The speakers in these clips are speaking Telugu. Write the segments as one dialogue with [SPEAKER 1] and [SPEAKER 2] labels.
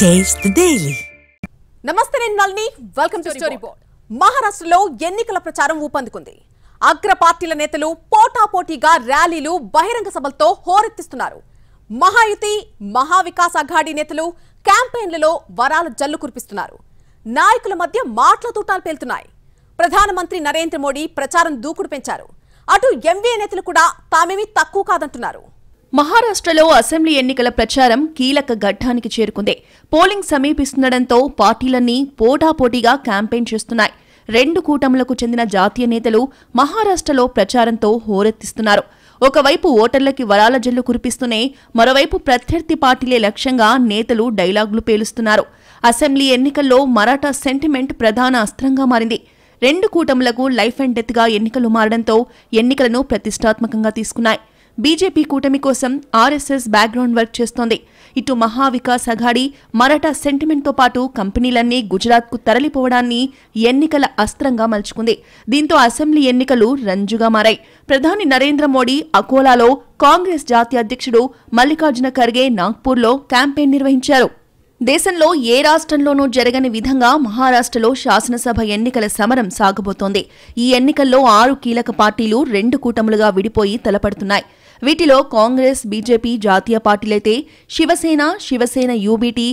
[SPEAKER 1] Taste the Daily.
[SPEAKER 2] నమస్తే నేను నల్ని వెల్కమ్ టు స్టోరీ బోర్డ్. మహారాష్ట్రలో ఎన్నికల ప్రచారం ఊపందుకుంది. అగ్ర పార్టీల నేతలు పోటాపోటీగా ర్యాలీలు బహిరంగ సభలతో హోరెత్తిస్తున్నారు. మహాయుతి మహావికాస్ అఘాడీ నేతలు క్యాంపెయిన్లలో వరాల జల్లు కురిపిస్తున్నారు. నాయకుల మధ్య మాటల తూటాలు పేలుతున్నాయి. ప్రధానమంత్రి నరేంద్ర మోడీ ప్రచారం దూకుడు పెంచారు. అటు ఎంవీఏ నేతలు కూడా తామేమీ తక్కువ కాదంటున్నారు.
[SPEAKER 3] మహారాష్ట్రలో అసెంబ్లీ ఎన్నికల ప్రచారం కీలక ఘట్టానికి చేరుకుంది. పోలింగ్ సమీపిస్తుండటంతో పార్టీలన్నీ పోటాపోటీగా క్యాంపెయిన్ చేస్తున్నాయి. రెండు కూటములకు చెందిన జాతీయ నేతలు మహారాష్ట్రలో ప్రచారంతో హోరెత్తిస్తున్నారు. ఒకవైపు ఓటర్లకి వరాల జల్లు కురిపిస్తూనే మరోవైపు ప్రత్యర్థి పార్టీలే లక్ష్యంగా నేతలు డైలాగులు పేలుస్తున్నారు. అసెంబ్లీ ఎన్నికల్లో మరాఠా సెంటిమెంట్ ప్రధాన అస్త్రంగా మారింది. రెండు కూటములకు లైఫ్ అండ్ డెత్ గా ఎన్నికలు మారడంతో ఎన్నికలను ప్రతిష్టాత్మకంగా తీసుకున్నాయి. బీజేపీ కూటమి కోసం ఆర్ఎస్ఎస్ బ్యాక్గ్రౌండ్ వర్క్ చేస్తోంది. ఇటు మహావికాస్ అఘాడీ మరాఠా సెంటిమెంట్తో పాటు కంపెనీలన్నీ గుజరాత్కు తరలిపోవడాన్ని ఎన్నికల అస్త్రంగా మలుచుకుంది. దీంతో అసెంబ్లీ ఎన్నికలు రంజుగా మారాయి. ప్రధాని నరేంద్ర మోడీ అకోలాలో, కాంగ్రెస్ జాతీయ అధ్యక్షుడు మల్లికార్జున ఖర్గే నాగ్పూర్లో క్యాంపెయిన్ నిర్వహించారు. దేశంలో ఏ రాష్ట్రంలోనూ జరగని విధంగా మహారాష్ట్రలో శాసనసభ ఎన్నికల సమరం సాగబోతోంది. ఈ ఎన్నికల్లో 6 కీలక పార్టీలు రెండు కూటములుగా విడిపోయి తలపడుతున్నాయి. వీటిలో కాంగ్రెస్, బీజేపీ జాతీయ పార్టీలైతే శివసేన యూబీటీ,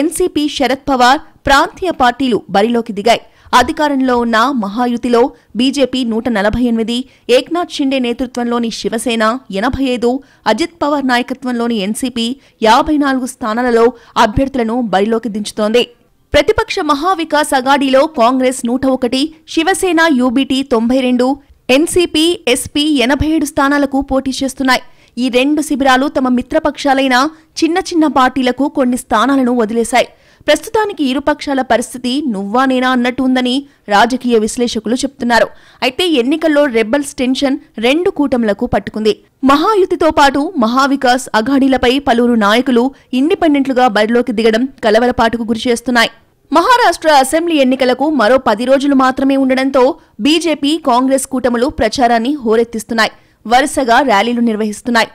[SPEAKER 3] ఎన్సీపీ శరద్ పవార్ ప్రాంతీయ పార్టీలు బరిలోకి దిగాయి. అధికారంలో ఉన్న మహాయుతిలో బీజేపీ 148, ఏక్నాథ్ షిండే నేతృత్వంలోని శివసేన 85, అజిత్ పవార్ నాయకత్వంలోని ఎన్సీపీ 54 స్థానాలలో అభ్యర్థులను బరిలోకి దించుతోంది. ప్రతిపక్ష మహావికాస్ అఘాడీలో Congress 101, Shivsena UBT 92, NCP, SP 87 స్థానాలకు పోటీ చేస్తున్నాయి. ఈ రెండు శిబిరాలు తమ మిత్రపక్షాలైన చిన్న పార్టీలకు కొన్ని స్థానాలను వదిలేశాయి. ప్రస్తుతానికి ఇరుపక్షాల పరిస్థితి నువ్వా నేనా అన్నట్టు ఉందని రాజకీయ విశ్లేషకులు చెప్తున్నారు. అయితే ఎన్నికల్లో రెబల్స్ టెన్షన్ రెండు కూటములకు పట్టుకుంది. మహాయుతితో పాటు మహావికాస్ అఘాడీలపై పలువురు నాయకులు ఇండిపెండెంట్లుగా బరిలోకి దిగడం కలవరపాటుకు గురిచేస్తున్నాయి. మహారాష్ట్ర అసెంబ్లీ ఎన్నికలకు మరో 10 రోజులు మాత్రమే ఉండడంతో బీజేపీ, కాంగ్రెస్ కూటములు ప్రచారాన్ని హోరెత్తిస్తున్నాయి. వరుసగా ర్యాలీలు నిర్వహిస్తున్నాయి.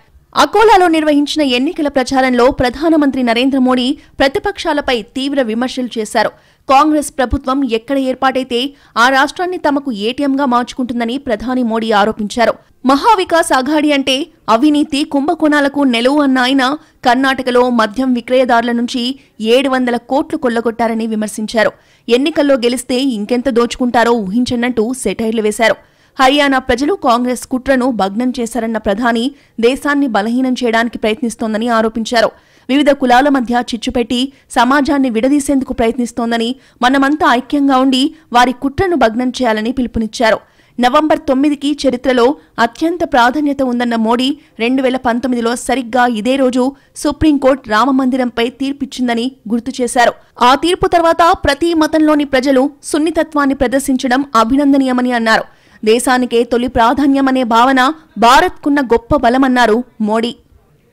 [SPEAKER 3] అకోలాలో నిర్వహించిన ఎన్నికల ప్రచారంలో ప్రధానమంత్రి నరేంద్ర మోడీ ప్రతిపక్షాలపై తీవ్ర విమర్శలు చేశారు. కాంగ్రెస్ ప్రభుత్వం ఎక్కడ ఏర్పాటైతే ఆ రాష్ట్రాన్ని తమకు ఏటీఎంగా మార్చుకుంటుందని ప్రధాని మోడీ ఆరోపించారు. మహావికాస్ అఘాడీ అంటే అవినీతి, కుంభకోణాలకు నెలవు అన్న ఆయన కర్ణాటకలో మద్యం విక్రయదారుల నుంచి 700 కోట్లు కొల్లగొట్టారని విమర్శించారు. ఎన్నికల్లో గెలిస్తే ఇంకెంత దోచుకుంటారో ఊహించన్నట్టు సెటైర్లు వేశారు. హర్యానా ప్రజలు కాంగ్రెస్ కుట్రను భగ్నం చేశారన్న ప్రధాని దేశాన్ని బలహీనం చేయడానికి ప్రయత్నిస్తోందని ఆరోపించారు. వివిధ కులాల మధ్య చిచ్చుపెట్టి సమాజాన్ని విడదీసేందుకు ప్రయత్నిస్తోందని, మనమంతా ఐక్యంగా ఉండి వారి కుట్రను భగ్నం చేయాలని పిలుపునిచ్చారు. నవంబర్ 9కి చరిత్రలో అత్యంత ప్రాధాన్యత ఉందన్న మోడీ 2019లో సరిగ్గా ఇదే రోజు సుప్రీంకోర్టు రామమందిరంపై తీర్పిచ్చిందని గుర్తు చేశారు. ఆ తీర్పు తర్వాత ప్రతి మతంలోని ప్రజలు సున్నితత్వాన్ని ప్రదర్శించడం అభినందనీయమని అన్నారు. దేశానికే తొలి ప్రాధాన్యమనే భావన భారత్కున్న గొప్ప బలమన్నారు మోడీ.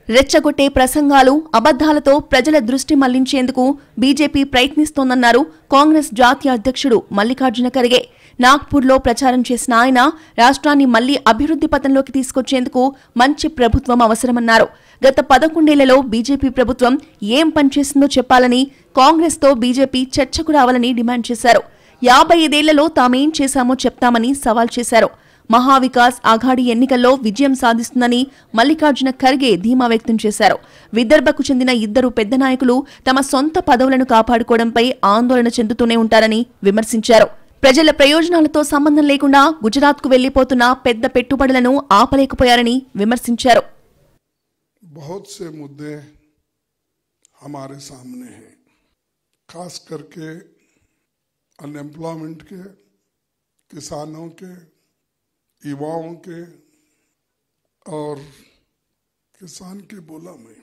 [SPEAKER 3] రెచ్చగొట్టే ప్రసంగాలు, అబద్ధాలతో ప్రజల దృష్టి మళ్లించేందుకు బీజేపీ ప్రయత్నిస్తోందన్నారు కాంగ్రెస్ జాతీయ అధ్యక్షుడు మల్లికార్జున ఖర్గే. నాగ్పూర్లో ప్రచారం చేసిన ఆయన రాష్ట్రాన్ని మళ్లీ అభివృద్ధి పథంలోకి తీసుకొచ్చేందుకు మంచి ప్రభుత్వం అవసరమన్నారు. గత 11 ఏళ్లలో బీజేపీ ప్రభుత్వం ఏం పనిచేసిందో చెప్పాలని, కాంగ్రెస్తో బీజేపీ చర్చకు రావాలని డిమాండ్ చేశారు. 55 ఏళ్లలో తామేం చేశామో చెప్తామని సవాల్ చేశారు. మహావికాస్ అఘాడీ ఎన్నికల్లో విజయం సాధిస్తుందని మల్లికార్జున ఖర్గే ధీమా వ్యక్తం చేశారు. విదర్భకు చెందిన 2 పెద్ద నాయకులు తమ సొంత పదవులను కాపాడుకోవడంపై ఆందోళన చెందుతూనే ఉంటారని విమర్శించారు. ప్రజల ప్రయోజనాలతో సంబంధం లేకుండా గుజరాత్కు వెళ్లిపోతున్న పెద్ద పెట్టుబడులను ఆపలేకపోయారని విమర్శించారు.
[SPEAKER 4] बहुत से मुद्दे हमारे सामने हैं, खास करके अनएम्प्लॉयमेंट के, किसानों के, युवाओं के और किसान के बोला में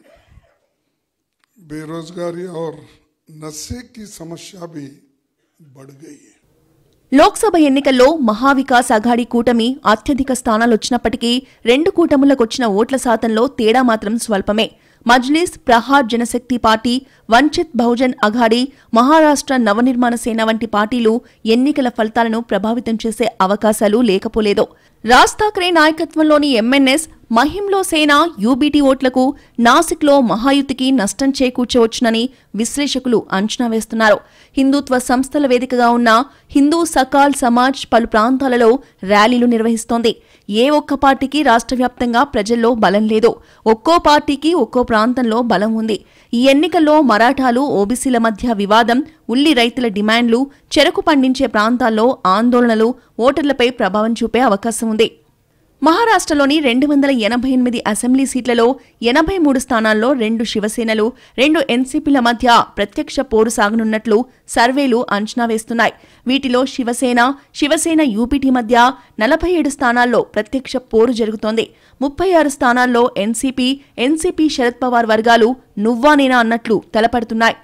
[SPEAKER 4] बेरोजगारी और नशे की समस्या भी बढ़ गई है.
[SPEAKER 3] లోక్సభ ఎన్నికల్లో మహావికాస్ అఘాడీ కూటమి అత్యధిక స్థానాలొచ్చినప్పటికీ రెండు కూటములకొచ్చిన ఓట్ల శాతంలో తేడా మాత్రం స్వల్పమే. మజ్లిస్, ప్రహార్ జనశక్తి పార్టీ, వంచిత్ బహుజన్ అఘాడీ, మహారాష్ట్ర నవనిర్మాణ సేన వంటి పార్టీలు ఎన్నికల ఫలితాలను ప్రభావితం చేసే అవకాశాలు లేకపోలేదు. రాజ్ ఠాక్రే నాయకత్వంలోని ఎంఎన్ఎస్, మహింలో సేన, యూబీటీ ఓట్లకు నాసిక్లో మహాయుతికి నష్టం చేకూర్చవచ్చునని విశ్లేషకులు అంచనా వేస్తున్నారు. హిందూత్వ సంస్థల వేదికగా ఉన్న హిందూ సకాల్ సమాజ్ పలు ప్రాంతాలలో ర్యాలీలు నిర్వహిస్తోంది. ఏ ఒక్క పార్టీకి రాష్ట్ర వ్యాప్తంగా ప్రజల్లో బలం లేదు. ఒక్కో పార్టీకి ఒక్కో ప్రాంతంలో బలం ఉంది. ఈ ఎన్నికల్లో మరాఠాలు, ఓబీసీల మధ్య వివాదం, ఉల్లి రైతుల డిమాండ్లు, చెరకు పండించే ప్రాంతాల్లో ఆందోళనలు ఓటర్లపై ప్రభావం చూపే అవకాశం ఉంది. మహారాష్ట్రలోని 288 అసెంబ్లీ సీట్లలో 83 స్థానాల్లో 2 శివసేనలు, 2 ఎన్సీపీల మధ్య ప్రత్యక్ష పోరు సాగనున్నట్లు సర్వేలు అంచనా వేస్తున్నాయి. వీటిలో శివసేన యూపీటీ మధ్య 47 స్థానాల్లో ప్రత్యక్ష పోరు జరుగుతోంది. 36 స్థానాల్లో ఎన్సీపీ శరద్ పవార్ వర్గాలు నువ్వా నేనా అన్నట్లు తలపడుతున్నాయి.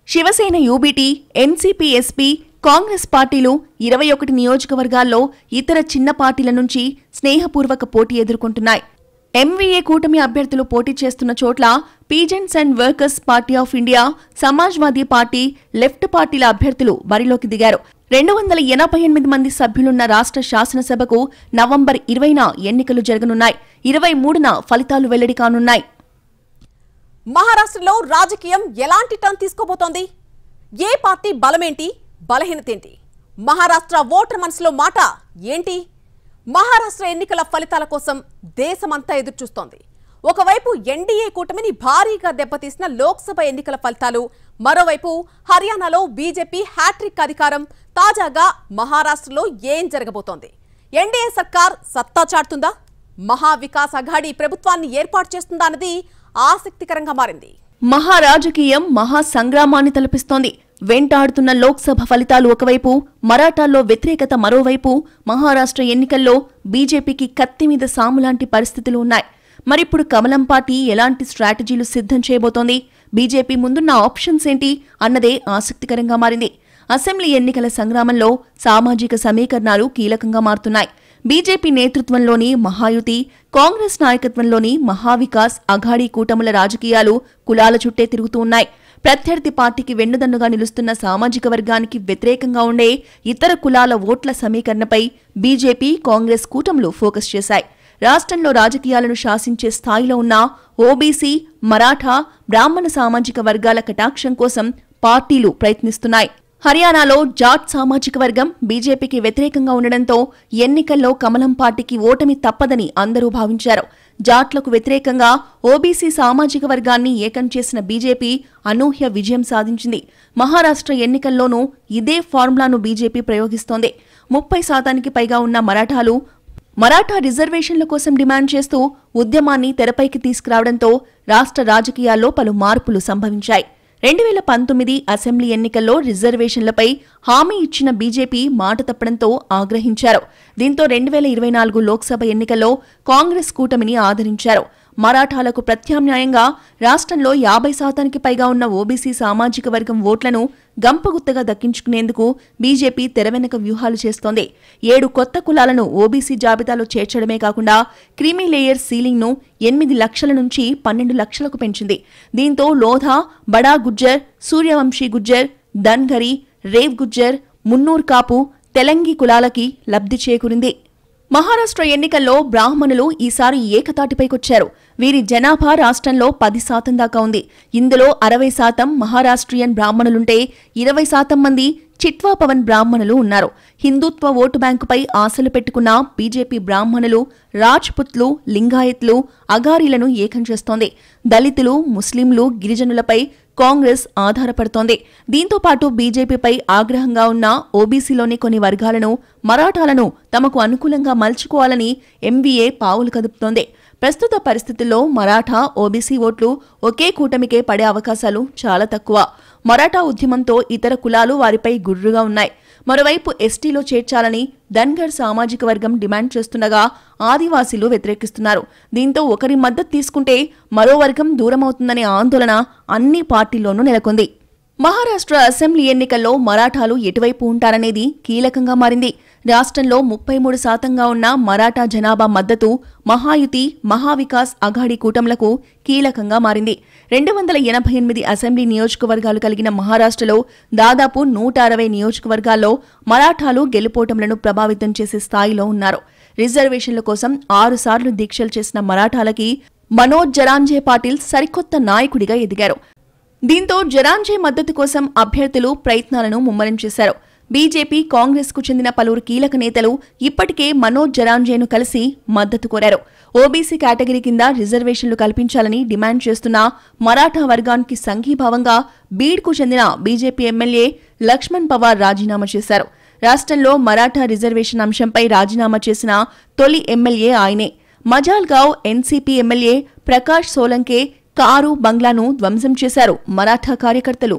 [SPEAKER 3] Shivsena UBT, NCP SP, Congress పార్టీలు 21 నియోజకవర్గాల్లో ఇతర చిన్న పార్టీల నుంచి స్నేహపూర్వక పోటీ ఎదుర్కొంటున్నాయి. ఎంవీఏ కూటమి అభ్యర్థులు పోటీ చేస్తున్న చోట్ల peasants and workers party of India, Samajwadi party, left పార్టీల అభ్యర్థులు బరిలోకి దిగారు. 288 మంది సభ్యులున్న రాష్ట్ర శాసనసభకు నవంబర్ 20న ఎన్నికలు జరగనున్నాయి. 23న ఫలితాలు వెల్లడి కానున్నాయి.
[SPEAKER 2] మహారాష్ట్రలో రాజకీయం ఎలాంటి టర్న్ తీసుకోబోతోంది? ఏ పార్టీ బలమేంటి, బలహీనతేంటి? మహారాష్ట్ర ఓటర్ మనసులో మాట ఏంటి? మహారాష్ట్ర ఎన్నికల ఫలితాల కోసం దేశమంతా ఎదురుచూస్తోంది. ఒకవైపు ఎన్డీఏ కూటమిని భారీగా దెబ్బతీసిన లోక్సభ ఎన్నికల ఫలితాలు, మరోవైపు హర్యానాలో బీజేపీ హ్యాట్రిక్ అధికారం. తాజాగా మహారాష్ట్రలో ఏం జరగబోతోంది? ఎన్డీఏ సర్కార్ సత్తా చాటుతుందా? మహావికాస్ అఘాడీ ప్రభుత్వాన్ని ఏర్పాటు చేస్తుందా అన్నది ఆసక్తికరంగా మారింది.
[SPEAKER 3] మహారాజకీయం మహాసంగ్రామాన్ని తలపిస్తోంది. వెంటాడుతున్న లోక్సభ ఫలితాలు ఒకవైపు, మరాఠాల్లో వ్యతిరేకత మరోవైపు, మహారాష్ట్ర ఎన్నికల్లో బీజేపీకి కత్తి మీద సాములాంటి పరిస్థితులు ఉన్నాయి. మరిప్పుడు కమలం పార్టీ ఎలాంటి స్ట్రాటజీలు సిద్ధం చేయబోతోంది? బీజేపీ ముందున్న ఆప్షన్స్ ఏంటి అన్నదే ఆసక్తికరంగా మారింది. అసెంబ్లీ ఎన్నికల సంగ్రామంలో సామాజిక సమీకరణాలు కీలకంగా మారుతున్నాయి. బీజేపీ నేతృత్వంలోని మహాయుతి, కాంగ్రెస్ నాయకత్వంలోని మహావికాస్ అఘాడీ కూటముల రాజకీయాలు కులాల చుట్టే తిరుగుతూ ఉన్నాయి. ప్రత్యర్థి పార్టీకి వెన్నుదన్నుగా నిలుస్తున్న సామాజిక వర్గానికి వ్యతిరేకంగా ఉండే ఇతర కులాల ఓట్ల సమీకరణపై బీజేపీ, కాంగ్రెస్ కూటములు ఫోకస్ చేశాయి. రాష్ట్రంలో రాజకీయాలను శాసించే స్థాయిలో ఉన్న ఓబీసీ, మరాఠా, బ్రాహ్మణ సామాజిక వర్గాల కటాక్షం కోసం పార్టీలు ప్రయత్నిస్తున్నాయి. హర్యానాలో జాట్ సామాజిక వర్గం బీజేపీకి వ్యతిరేకంగా ఉండడంతో ఎన్నికల్లో కమలం పార్టీకి ఓటమి తప్పదని అందరూ భావించారు. జాట్లకు వ్యతిరేకంగా ఓబీసీ సామాజిక వర్గాన్ని ఏకం చేసిన బీజేపీ అనూహ్య విజయం సాధించింది. మహారాష్ట్ర ఎన్నికల్లోనూ ఇదే ఫార్ములాను బీజేపీ ప్రయోగిస్తోంది. 30% పైగా ఉన్న మరాఠా రిజర్వేషన్ల కోసం డిమాండ్ చేస్తూ ఉద్యమాన్ని తెరపైకి తీసుకురావడంతో రాష్ట్ర రాజకీయాల్లో పలు మార్పులు సంభవించాయి. 2019 అసెంబ్లీ ఎన్నికల్లో రిజర్వేషన్లపై హామీ ఇచ్చిన బీజేపీ మాట తప్పడంతో ఆగ్రహించారు. దీంతో 2024 లోక్సభ ఎన్నికల్లో కాంగ్రెస్ కూటమిని ఆదరించారు. మరాఠాలకు ప్రత్యామ్నాయంగా రాష్ట్రంలో 50% పైగా ఉన్న ఓబీసీ సామాజిక వర్గం ఓట్లను గంపగుత్తగా దక్కించుకునేందుకు బీజేపీ తెరవెనక వ్యూహాలు చేస్తోంది. 7 కొత్త కులాలను ఓబీసీ జాబితాలో చేర్చడమే కాకుండా క్రీమీ లేయర్ సీలింగ్ను 8 లక్షల నుంచి 12 లక్షలకు పెంచింది. దీంతో లోధా, బడా గుజ్జర్, సూర్యవంశీ గుజ్జర్, ధన్గరి, రేవ్ గుజ్జర్, మున్నూర్ కాపు, తెలంగి కులాలకి లబ్ధి చేకూరింది. మహారాష్ట్ర ఎన్నికల్లో బ్రాహ్మణులు ఈసారి ఏకతాటిపైకొచ్చారు. వీరి జనాభా రాష్ట్రంలో 10% దాకా ఉంది. ఇందులో 60% మహారాష్ట్రియన్ బ్రాహ్మణులుంటే 20% మంది చిట్వా పవన్ బ్రాహ్మణులు ఉన్నారు. హిందుత్వ ఓటు బ్యాంకుపై ఆశలు పెట్టుకున్న బీజేపీ బ్రాహ్మణులు, రాజ్పుత్లు, లింగాయత్లు, అఘారీలను ఏకం చేస్తోంది. దళితులు, ముస్లింలు, గిరిజనులపై కాంగ్రెస్ ఆధారపడుతోంది. దీంతో పాటు బీజేపీపై ఆగ్రహంగా ఉన్న ఓబీసీలోని కొన్ని వర్గాలను, మరాఠాలను తమకు అనుకూలంగా మలుచుకోవాలని ఎంవీఏ పావులు కదుపుతోంది. ప్రస్తుత పరిస్థితుల్లో మరాఠా, ఓబీసీ ఓట్లు ఒకే కూటమికే పడే అవకాశాలు చాలా తక్కువ. మరాఠా ఉద్యమంతో ఇతర కులాలు వారిపై గుర్రుగా ఉన్నాయి. మరోవైపు ఎస్టీలో చేర్చాలని ధన్గర్ సామాజిక వర్గం డిమాండ్ చేస్తుండగా ఆదివాసీలు వ్యతిరేకిస్తున్నారు. దీంతో ఒకరి మద్దతు తీసుకుంటే మరో వర్గం దూరమవుతుందనే ఆందోళన అన్ని పార్టీల్లోనూ నెలకొంది. మహారాష్ట్ర అసెంబ్లీ ఎన్నికల్లో మరాఠాలు ఎటువైపు ఉంటారనేది కీలకంగా మారింది. రాష్ట్రంలో 33% ఉన్న మరాఠా జనాభా మద్దతు మహాయుతి, మహావికాస్ అఘాడీ కూటములకు కీలకంగా మారింది. 288 అసెంబ్లీ నియోజకవర్గాలు కలిగిన మహారాష్ట్రలో దాదాపు 160 నియోజకవర్గాల్లో మరాఠాలు గెలుపోటములను ప్రభావితం చేసే స్థాయిలో ఉన్నారు. రిజర్వేషన్ల కోసం 6 సార్లు దీక్షలు చేసిన మరాఠాలకి మనోజ్ జరాంజే పాటిల్ సరికొత్త నాయకుడిగా ఎదిగారు. దీంతో జరాంజే మద్దతు కోసం అభ్యర్థులు ప్రయత్నాలను ముమ్మరం చేశారు. బీజేపీ, కాంగ్రెస్ కు చెందిన పలువురు కీలక నేతలు ఇప్పటికే మనోజ్ జరాంజేను కలిసి మద్దతు కోరారు. ఓబీసీ కేటగిరీ కింద రిజర్వేషన్లు కల్పించాలని డిమాండ్ చేస్తున్న మరాఠా వర్గానికి సంఘీభావంగా బీడ్కు చెందిన బీజేపీ ఎమ్మెల్యే లక్ష్మణ్ పవార్ రాజీనామా చేశారు. రాష్ట్రంలో మరాఠా రిజర్వేషన్ అంశంపై రాజీనామా చేసిన తొలి ఎమ్మెల్యే ఆయనే. Majalgaon NCP MLA Prakash Solanke car, బంగ్లాను ధ్వంసం చేశారు మరాఠా కార్యకర్తలు.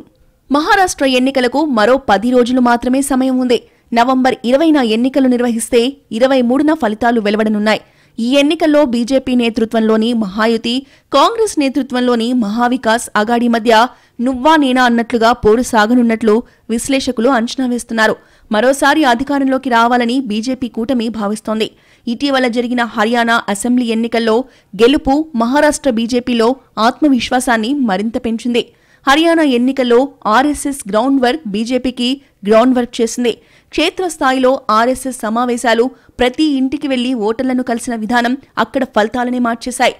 [SPEAKER 3] మహారాష్ట్ర ఎన్నికలకు మరో 10 రోజులు మాత్రమే సమయం ఉంది. నవంబర్ 20న ఎన్నికలు నిర్వహిస్తే 23న ఫలితాలు వెలువడనున్నాయి. ఈ ఎన్నికల్లో బీజేపీ నేతృత్వంలోని మహాయుతి, కాంగ్రెస్ నేతృత్వంలోని మహావికాస్ అఘాడీ మధ్య నువ్వా నేనా అన్నట్లుగా పోరు సాగనున్నట్లు విశ్లేషకులు అంచనా వేస్తున్నారు. మరోసారి అధికారంలోకి రావాలని బీజేపీ కూటమి భావిస్తోంది. ఇటీవల జరిగిన హర్యానా అసెంబ్లీ ఎన్నికల్లో గెలుపు మహారాష్ట్ర బీజేపీలో ఆత్మవిశ్వాసాన్ని మరింత పెంచింది. హర్యానా ఎన్నికల్లో ఆర్ఎస్ఎస్ గ్రౌండ్ వర్క్ బీజేపీకి గ్రౌండ్ వర్క్ చేసింది. క్షేత్రస్థాయిలో ఆర్ఎస్ఎస్ సమావేశాలు, ప్రతి ఇంటికి వెళ్లి ఓటర్లను కలిసిన విధానం అక్కడ ఫలితాలనే మార్చేశాయి.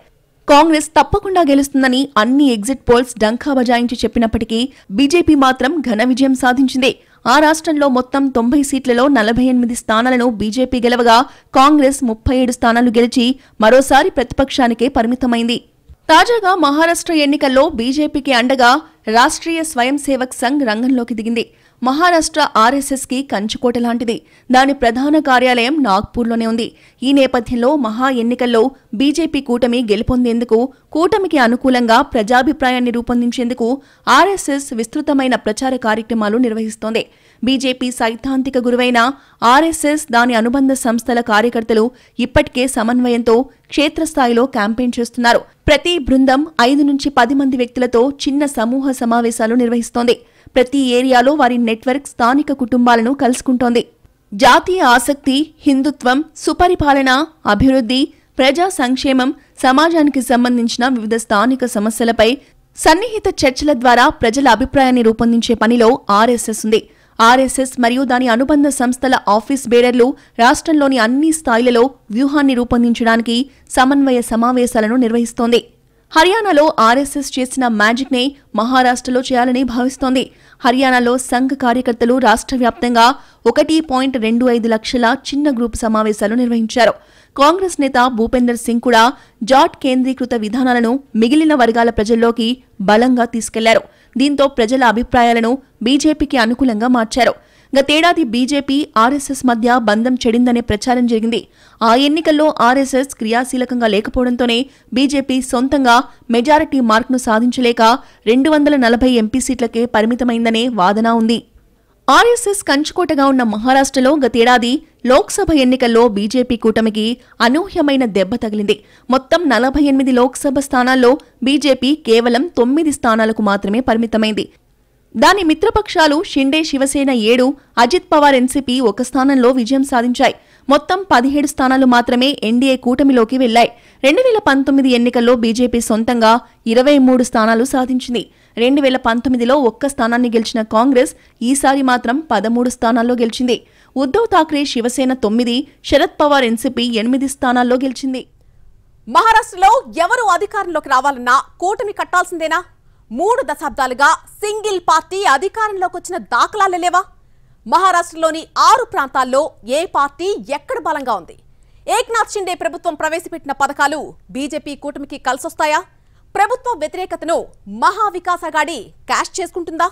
[SPEAKER 3] కాంగ్రెస్ తప్పకుండా గెలుస్తుందని అన్ని ఎగ్జిట్ పోల్స్ డంకా బజాయించి చెప్పినప్పటికీ బీజేపీ మాత్రం ఘన విజయం సాధించింది. ఆ రాష్ట్రంలో మొత్తం 90 సీట్లలో 48 స్థానాలను బీజేపీ గెలవగా కాంగ్రెస్ 37 స్థానాలు గెలిచి మరోసారి ప్రతిపక్షానికే పరిమితమైంది. తాజాగా మహారాష్ట్ర ఎన్నికల్లో బీజేపీకి అండగా రాష్ట్రీయ స్వయం సేవక్ సంఘ్ రంగంలోకి దిగింది. మహారాష్ట్ర ఆర్ఎస్ఎస్ కి కంచుకోట లాంటిది. దాని ప్రధాన కార్యాలయం నాగ్పూర్లోనే ఉంది. ఈ నేపథ్యంలో మహా ఎన్నికల్లో బీజేపీ కూటమి గెలుపొందేందుకు, కూటమికి అనుకూలంగా ప్రజాభిప్రాయాన్ని రూపొందించేందుకు ఆర్ఎస్ఎస్ విస్తృతమైన ప్రచార కార్యక్రమాలు నిర్వహిస్తోంది. బీజేపీ సైద్ధాంతిక గురువైన ఆర్ఎస్ఎస్, దాని అనుబంధ సంస్థల కార్యకర్తలు ఇప్పటికే సమన్వయంతో క్షేత్రస్థాయిలో క్యాంపెయిన్ చేస్తున్నారు. ప్రతి బృందం 5 నుంచి 10 మంది వ్యక్తులతో చిన్న సమూహ సమావేశాలు నిర్వహిస్తోంది. ప్రతి ఏరియాలో వారి నెట్వర్క్ స్థానిక కుటుంబాలను కలుసుకుంటోంది. జాతీయ ఆసక్తి, హిందుత్వం, సుపరిపాలన, అభివృద్ధి, ప్రజా సంక్షేమం, సమాజానికి సంబంధించిన వివిధ స్థానిక సమస్యలపై సన్నిహిత చర్చల ద్వారా ప్రజల అభిప్రాయాన్ని రూపొందించే పనిలో ఆర్ఎస్ఎస్ ఉంది. ఆర్ఎస్ఎస్ మరియు దాని అనుబంధ సంస్థల ఆఫీస్ బేరర్లు రాష్ట్రంలోని అన్ని స్థాయిలలో వ్యూహాన్ని రూపొందించడానికి సమన్వయ సమావేశాలను నిర్వహిస్తోంది. హర్యానాలో ఆర్ఎస్ఎస్ చేసిన మ్యాజిక్ నే మహారాష్ట్రలో చేయాలని భావిస్తోంది. హర్యానాలో సంఘ్ కార్యకర్తలు రాష్ట్ర వ్యాప్తంగా 1.25 లక్షల చిన్న గ్రూప్ సమావేశాలు నిర్వహించారు. కాంగ్రెస్ నేత భూపేందర్ సింగ్ కూడా జాట్ కేంద్రీకృత విధానాలను మిగిలిన వర్గాల ప్రజల్లోకి బలంగా తీసుకెళ్లారు. దీంతో ప్రజల అభిప్రాయాలను బీజేపీకి అనుకూలంగా మార్చారు. గతేడాది బీజేపీ, ఆర్ఎస్ఎస్ మధ్య బంధం చెడిందనే ప్రచారం జరిగింది. ఆ ఎన్నికల్లో ఆర్ఎస్ఎస్ క్రియాశీలకంగా లేకపోవడంతోనే బీజేపీ సొంతంగా మెజారిటీ మార్క్ను సాధించలేక 240 ఎంపీ సీట్లకే పరిమితమైందనే వాదన ఉంది. ఆర్ఎస్ఎస్ కంచుకోటగా ఉన్న మహారాష్ట్రలో గతేడాది లోక్సభ ఎన్నికల్లో బీజేపీ కూటమికి అనూహ్యమైన దెబ్బ తగిలింది. మొత్తం 48 లోక్సభ స్థానాల్లో బీజేపీ కేవలం 9 స్థానాలకు మాత్రమే పరిమితమైంది. దాని మిత్రపక్షాలు షిండే శివసేన 7, అజిత్ పవార్ ఎన్సీపీ 1 స్థానంలో విజయం సాధించాయి. మొత్తం 17 స్థానాలు మాత్రమే ఎన్డీఏ కూటమిలోకి వెళ్లాయి. 2019 ఎన్నికల్లో బీజేపీ సొంతంగా 23 స్థానాలు సాధించింది. 2019లో 1 స్థానాన్ని గెలిచిన కాంగ్రెస్ ఈసారి మాత్రం 13 స్థానాల్లో గెలిచింది. ఉద్ధవ్ ఠాక్రే శివసేన 9, శరద్ పవార్ ఎన్సీపీ 8 స్థానాల్లో గెలిచింది.
[SPEAKER 2] మహారాష్ట్రలో ఎవరు అధికారంలోకి రావాలన్నా కూటమి కట్టాల్సిందేనా? 3 దశాబ్దాలుగా సింగిల్ పార్టీ అధికారంలోకి వచ్చిన దాఖలాలు లేవా? మహారాష్ట్రలోని 6 ప్రాంతాల్లో ఏ పార్టీ ఎక్కడ బలంగా ఉంది? ఏక్నాథ్ షిండే ప్రభుత్వం ప్రవేశపెట్టిన పథకాలు బీజేపీ కూటమికి కలిసొస్తాయా? ప్రభుత్వ వ్యతిరేకతను మహావికాస్ అఘాడీ క్యాష్ చేసుకుంటుందా?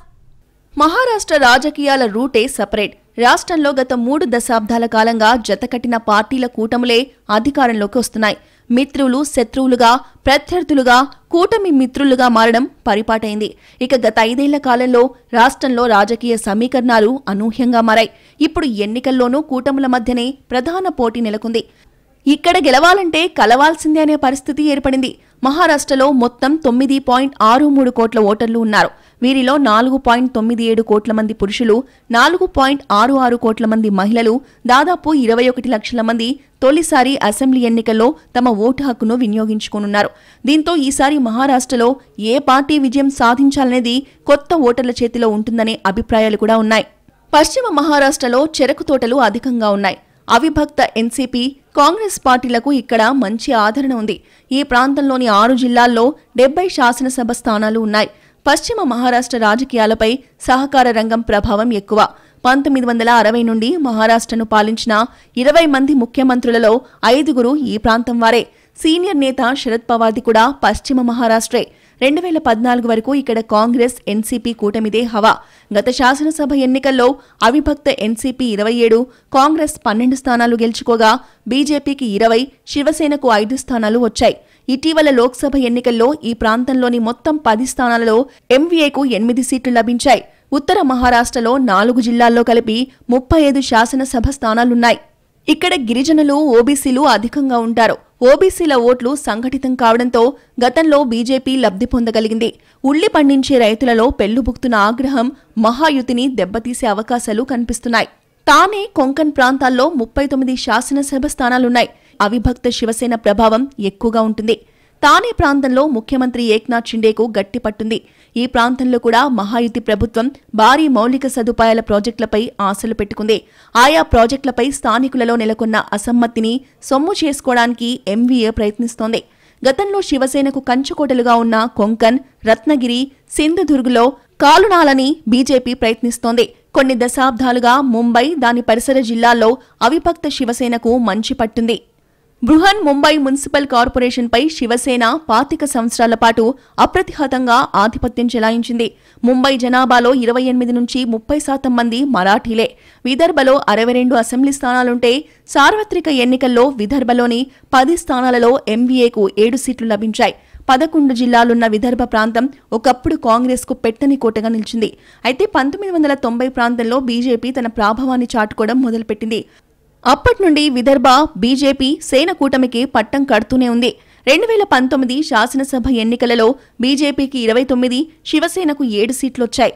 [SPEAKER 3] మహారాష్ట్ర రాజకీయాల రూటే సపరేట్. రాష్ట్రంలో గత 3 దశాబ్దాల కాలంగా జతకట్టిన పార్టీల కూటములే అధికారంలోకి వస్తున్నాయి. మిత్రులు శత్రువులుగా, ప్రత్యర్థులుగా, కూటమి మిత్రులుగా మారడం పరిపాటైంది. ఇక గత 5 ఏళ్ల కాలంలో రాష్ట్రంలో రాజకీయ సమీకరణాలు అనూహ్యంగా మారాయి. ఇప్పుడు ఎన్నికల్లోనూ కూటముల మధ్యనే ప్రధాన పోటీ నెలకొంది. ఇక్కడ గెలవాలంటే కలవాల్సిందే అనే పరిస్థితి ఏర్పడింది. మహారాష్ట్రలో మొత్తం 9.63 కోట్ల ఓటర్లు ఉన్నారు. వీరిలో 4.97 కోట్ల మంది పురుషులు, 4.66 కోట్ల మంది మహిళలు, దాదాపు 21 లక్షల మంది తొలిసారి అసెంబ్లీ ఎన్నికల్లో తమ ఓటు హక్కును వినియోగించుకోనున్నారు. దీంతో ఈసారి మహారాష్ట్రలో ఏ పార్టీ విజయం సాధించాలనేది కొత్త ఓటర్ల చేతిలో ఉంటుందనే అభిప్రాయాలు కూడా ఉన్నాయి. పశ్చిమ మహారాష్ట్రలో చెరకు తోటలు అధికంగా ఉన్నాయి. అవిభక్త ఎన్సీపీ, కాంగ్రెస్ పార్టీలకు ఇక్కడ మంచి ఆదరణ ఉంది. ఈ ప్రాంతంలోని 6 జిల్లాల్లో 70 శాసనసభ స్థానాలు ఉన్నాయి. పశ్చిమ మహారాష్ట్ర రాజకీయాలపై సహకార రంగం ప్రభావం ఎక్కువ. 1960 నుండి మహారాష్ట్రను పాలించిన 20 మంది ముఖ్యమంత్రులలో 5 ఈ ప్రాంతం వారే. సీనియర్ నేత శరద్ పవార్ది కూడా పశ్చిమ మహారాష్ట్రే. 2014 వరకు ఇక్కడ కాంగ్రెస్ ఎన్సీపీ కూటమిదే హవా. గత శాసనసభ ఎన్నికల్లో అవిభక్త ఎన్సీపీ 27, కాంగ్రెస్ 12 స్థానాలు గెలుచుకోగా బీజేపీకి 20, శివసేనకు 5 స్థానాలు వచ్చాయి. ఇటీవల లోక్సభ ఎన్నికల్లో ఈ ప్రాంతంలోని మొత్తం 10 స్థానాలలో ఎంవీఏకు 8 సీట్లు లభించాయి. ఉత్తర మహారాష్ట్రలో 4 జిల్లాల్లో కలిపి 35 శాసనసభ స్థానాలున్నాయి. ఇక్కడ గిరిజనులు, ఓబీసీలు అధికంగా ఉంటారు. ఓబీసీల ఓట్లు సంఘటితం కావడంతో గతంలో బీజేపీ లబ్ధి పొందగలిగింది. ఉల్లి పండించే రైతులలో పెళ్లుబుక్తున్న ఆగ్రహం మహాయుతిని దెబ్బతీసే అవకాశాలు కనిపిస్తున్నాయి. తానే, కొంకన్ ప్రాంతాల్లో 39 శాసనసభ స్థానాలున్నాయి. అవిభక్త శివసేన ప్రభావం ఎక్కువగా ఉంటుంది. తానే ప్రాంతంలో ముఖ్యమంత్రి ఏక్నాథ్ షిండేకు గట్టి పట్టుంది. ఈ ప్రాంతంలో కూడా మహాయుతి ప్రభుత్వం భారీ మౌలిక సదుపాయాల ప్రాజెక్టులపై ఆశలు పెట్టుకుంది. ఆయా ప్రాజెక్టులపై స్థానికులలో నెలకొన్న అసమ్మతిని సొమ్ము చేసుకోవడానికి ఎంవీఏ ప్రయత్నిస్తోంది. గతంలో శివసేనకు కంచుకోటలుగా ఉన్న కొంకన్, రత్నగిరి, సింధుదుర్గ్లో కాలునాలని బీజేపీ ప్రయత్నిస్తోంది. కొన్ని దశాబ్దాలుగా ముంబై, దాని పరిసర జిల్లాల్లో అవిభక్త శివసేనకు మంచి పట్టుంది. బృహన్ ముంబై మున్సిపల్ కార్పొరేషన్పై శివసేన 25 సంవత్సరాల పాటు అప్రతిహతంగా ఆధిపత్యం చెలాయించింది. ముంబై జనాభాలో 28 నుంచి 30% మంది మరాఠీలే. విదర్భలో 62 అసెంబ్లీ స్థానాలుంటే సార్వత్రిక ఎన్నికల్లో విదర్భలోని 10 స్థానాలలో ఎంవీఏకు 7 సీట్లు లభించాయి. 11 జిల్లాలున్న విదర్భ ప్రాంతం ఒకప్పుడు కాంగ్రెస్కు పెట్టని కోటగా నిలిచింది. అయితే 1990 ప్రాంతంలో బీజేపీ తన ప్రాభవాన్ని చాటుకోవడం మొదలుపెట్టింది. అప్పటి నుండి విదర్భ బీజేపీ సేన కూటమికి పట్టం కడుతూనే ఉంది. 2019 శాసనసభ ఎన్నికలలో బీజేపీకి 29, శివసేనకు 7 సీట్లొచ్చాయి.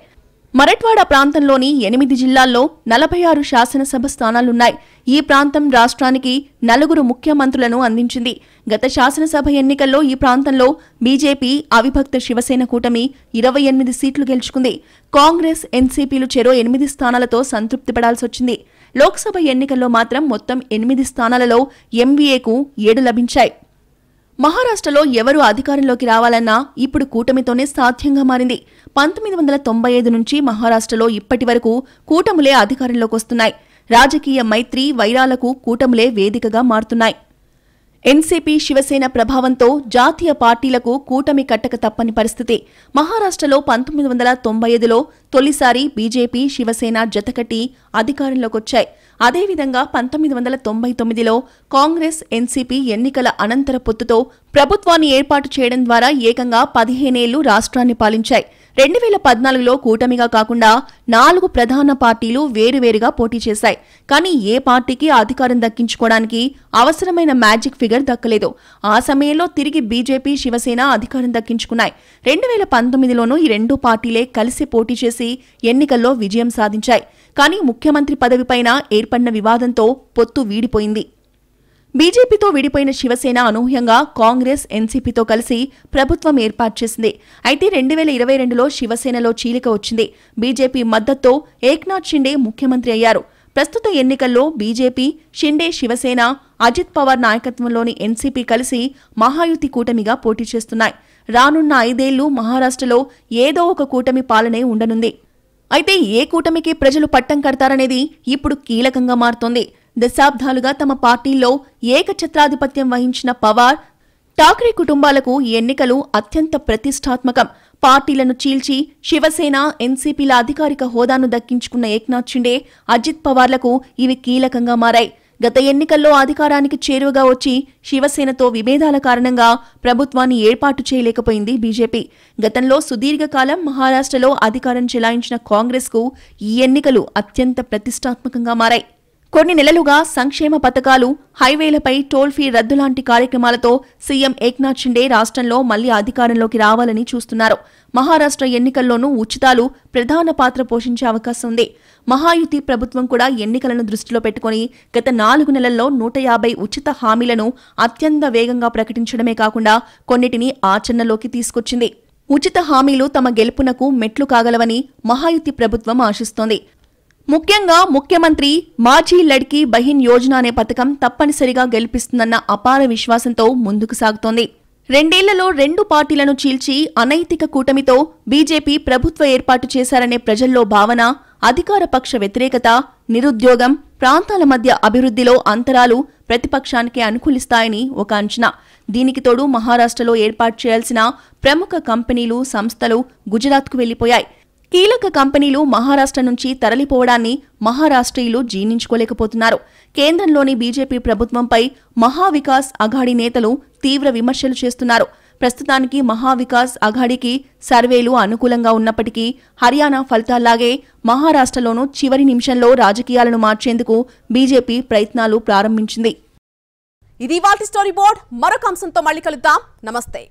[SPEAKER 3] మరఠ్వాడా ప్రాంతంలోని 8 జిల్లాల్లో 46 శాసనసభ స్థానాలున్నాయి. ఈ ప్రాంతం రాష్ట్రానికి 4 ముఖ్యమంత్రులను అందించింది. గత శాసనసభ ఎన్నికల్లో ఈ ప్రాంతంలో బీజేపీ, అవిభక్త శివసేన కూటమి 28 సీట్లు గెలుచుకుంది. కాంగ్రెస్, ఎన్సీపీలు చెరో 8 స్థానాలతో సంతృప్తిపడాల్సొచ్చింది. లోక్సభ ఎన్నికల్లో మాత్రం మొత్తం 8 స్థానాలలో ఎంవీఏకు 7 లభించాయి. మహారాష్ట్రలో ఎవరు అధికారంలోకి రావాలన్నా ఇప్పుడు కూటమితోనే సాధ్యంగా మారింది. 1995 నుంచి మహారాష్ట్రలో ఇప్పటి వరకు కూటములే అధికారంలోకి వస్తున్నాయి. రాజకీయ మైత్రి, వైరాలకు కూటములే వేదికగా మారుతున్నాయి. ఎన్సీపీ, శివసేన ప్రభావంతో జాతీయ పార్టీలకు కూటమి కట్టక తప్పని పరిస్థితి. మహారాష్ట్రలో 1995లో తొలిసారి బీజేపీ, శివసేన జతకట్టి అధికారంలోకొచ్చాయి. అదేవిధంగా 1999లో కాంగ్రెస్, ఎన్సీపీ ఎన్నికల అనంతర పొత్తుతో ప్రభుత్వాన్ని ఏర్పాటు చేయడం ద్వారా ఏకంగా 15 ఏళ్లు రాష్ట్రాన్ని పాలించాయి. 2014లో కూటమిగా కాకుండా 4 ప్రధాన పార్టీలు వేరువేరుగా పోటీ చేశాయి. కానీ ఏ పార్టీకి అధికారం దక్కించుకోవడానికి అవసరమైన మ్యాజిక్ ఫిగర్ దక్కలేదు. ఆ సమయంలో తిరిగి బీజేపీ, శివసేన అధికారం దక్కించుకున్నాయి. 2019లోనూ ఈ 2 పార్టీలే కలిసి పోటీ చేసి ఎన్నికల్లో విజయం సాధించాయి. కానీ ముఖ్యమంత్రి పదవిపైన ఏర్పడిన వివాదంతో పొత్తు వీడిపోయింది. బీజేపీతో విడిపోయిన శివసేన అనూహ్యంగా కాంగ్రెస్, ఎన్సీపీతో కలిసి ప్రభుత్వం ఏర్పాటు చేసింది. అయితే 2022లో శివసేనలో చీలిక వచ్చింది. బీజేపీ మద్దతుతో ఏక్నాథ్ షిండే ముఖ్యమంత్రి అయ్యారు. ప్రస్తుత ఎన్నికల్లో బీజేపీ, షిండే, శివసేన, అజిత్ పవార్ నాయకత్వంలోని ఎన్సీపీ కలిసి మహాయుతి కూటమిగా పోటీ చేస్తున్నాయి. రానున్న 5 ఏళ్లు మహారాష్ట్రలో ఏదో ఒక కూటమి పాలనే ఉండనుంది. అయితే ఏ కూటమికి ప్రజలు పట్టం కడతారనేది ఇప్పుడు కీలకంగా మారుతోంది. దశాబ్దాలుగా తమ పార్టీల్లో ఏకఛత్రాధిపత్యం వహించిన పవార్, ఠాక్రే కుటుంబాలకు ఈ ఎన్నికలు అత్యంత ప్రతిష్టాత్మకం. పార్టీలను చీల్చి శివసేన, ఎన్సీపీల అధికారిక హోదాను దక్కించుకున్న ఏక్నాథ్ షిండే, అజిత్ పవార్లకు ఇవి కీలకంగా మారాయి. గత ఎన్నికల్లో అధికారానికి చేరువగా వచ్చి శివసేనతో విభేదాల కారణంగా ప్రభుత్వాన్ని ఏర్పాటు చేయలేకపోయింది బీజేపీ. గతంలో సుదీర్ఘకాలం మహారాష్ట్రలో అధికారం చెలాయించిన కాంగ్రెస్కు ఈ ఎన్నికలు అత్యంత ప్రతిష్టాత్మకంగా మారాయి. కొన్ని నెలలుగా సంక్షేమ పథకాలు, హైవేలపై టోల్ ఫీ రద్దు లాంటి కార్యక్రమాలతో సీఎం ఏక్నాథ్ షిండే రాష్ట్రంలో మళ్లీ అధికారంలోకి రావాలని చూస్తున్నారు. మహారాష్ట్ర ఎన్నికల్లోనూ ఉచితాలు ప్రధాన పాత్ర పోషించే అవకాశం ఉంది. మహాయుతి ప్రభుత్వం కూడా ఎన్నికలను దృష్టిలో పెట్టుకుని గత 4 నెలల్లో 150 ఉచిత హామీలను అత్యంత వేగంగా ప్రకటించడమే కాకుండా కొన్నిటిని ఆచరణలోకి తీసుకొచ్చింది. ఉచిత హామీలు తమ గెలుపునకు మెట్లు కాగలవని మహాయుతి ప్రభుత్వం ఆశిస్తోంది. ముఖ్యంగా ముఖ్యమంత్రి మాజీ లడ్కీ బహిన్ యోజన అనే పథకం తప్పనిసరిగా గెలిపిస్తుందన్న అపార విశ్వాసంతో ముందుకు సాగుతోంది. 2 ఏళ్లలో 2 పార్టీలను చీల్చి అనైతిక కూటమితో బీజేపీ ప్రభుత్వ ఏర్పాటు చేశారనే ప్రజల్లో భావన, అధికార పక్ష వ్యతిరేకత, నిరుద్యోగం, ప్రాంతాల మధ్య అభివృద్ధిలో అంతరాలు ప్రతిపక్షానికి అనుకూలిస్తాయని ఒక అంచనా. దీనికి తోడు మహారాష్ట్రలో ఏర్పాటు చేయాల్సిన ప్రముఖ కంపెనీలు, సంస్థలు గుజరాత్కు వెళ్లిపోయాయి. కీలక కంపెనీలు మహారాష్ట్ర నుంచి తరలిపోవడాన్ని మహారాష్ట్రీయులు జీర్ణించుకోలేకపోతున్నారు. కేంద్రంలోని బీజేపీ ప్రభుత్వంపై మహావికాస్ అఘాడీ నేతలు తీవ్ర విమర్శలు చేస్తున్నారు. ప్రస్తుతానికి మహావికాస్ అఘాడీకి సర్వేలు అనుకూలంగా ఉన్నప్పటికీ హర్యానా ఫలితాల్లాగే మహారాష్ట్రలోనూ చివరి నిమిషంలో రాజకీయాలను మార్చేందుకు బీజేపీ ప్రయత్నాలు ప్రారంభించింది.
[SPEAKER 2] ఇది ఇవాల్టి స్టోరీ బోర్డ్. మరొక అంశంతో మళ్ళీ కలుద్దాం. నమస్తే.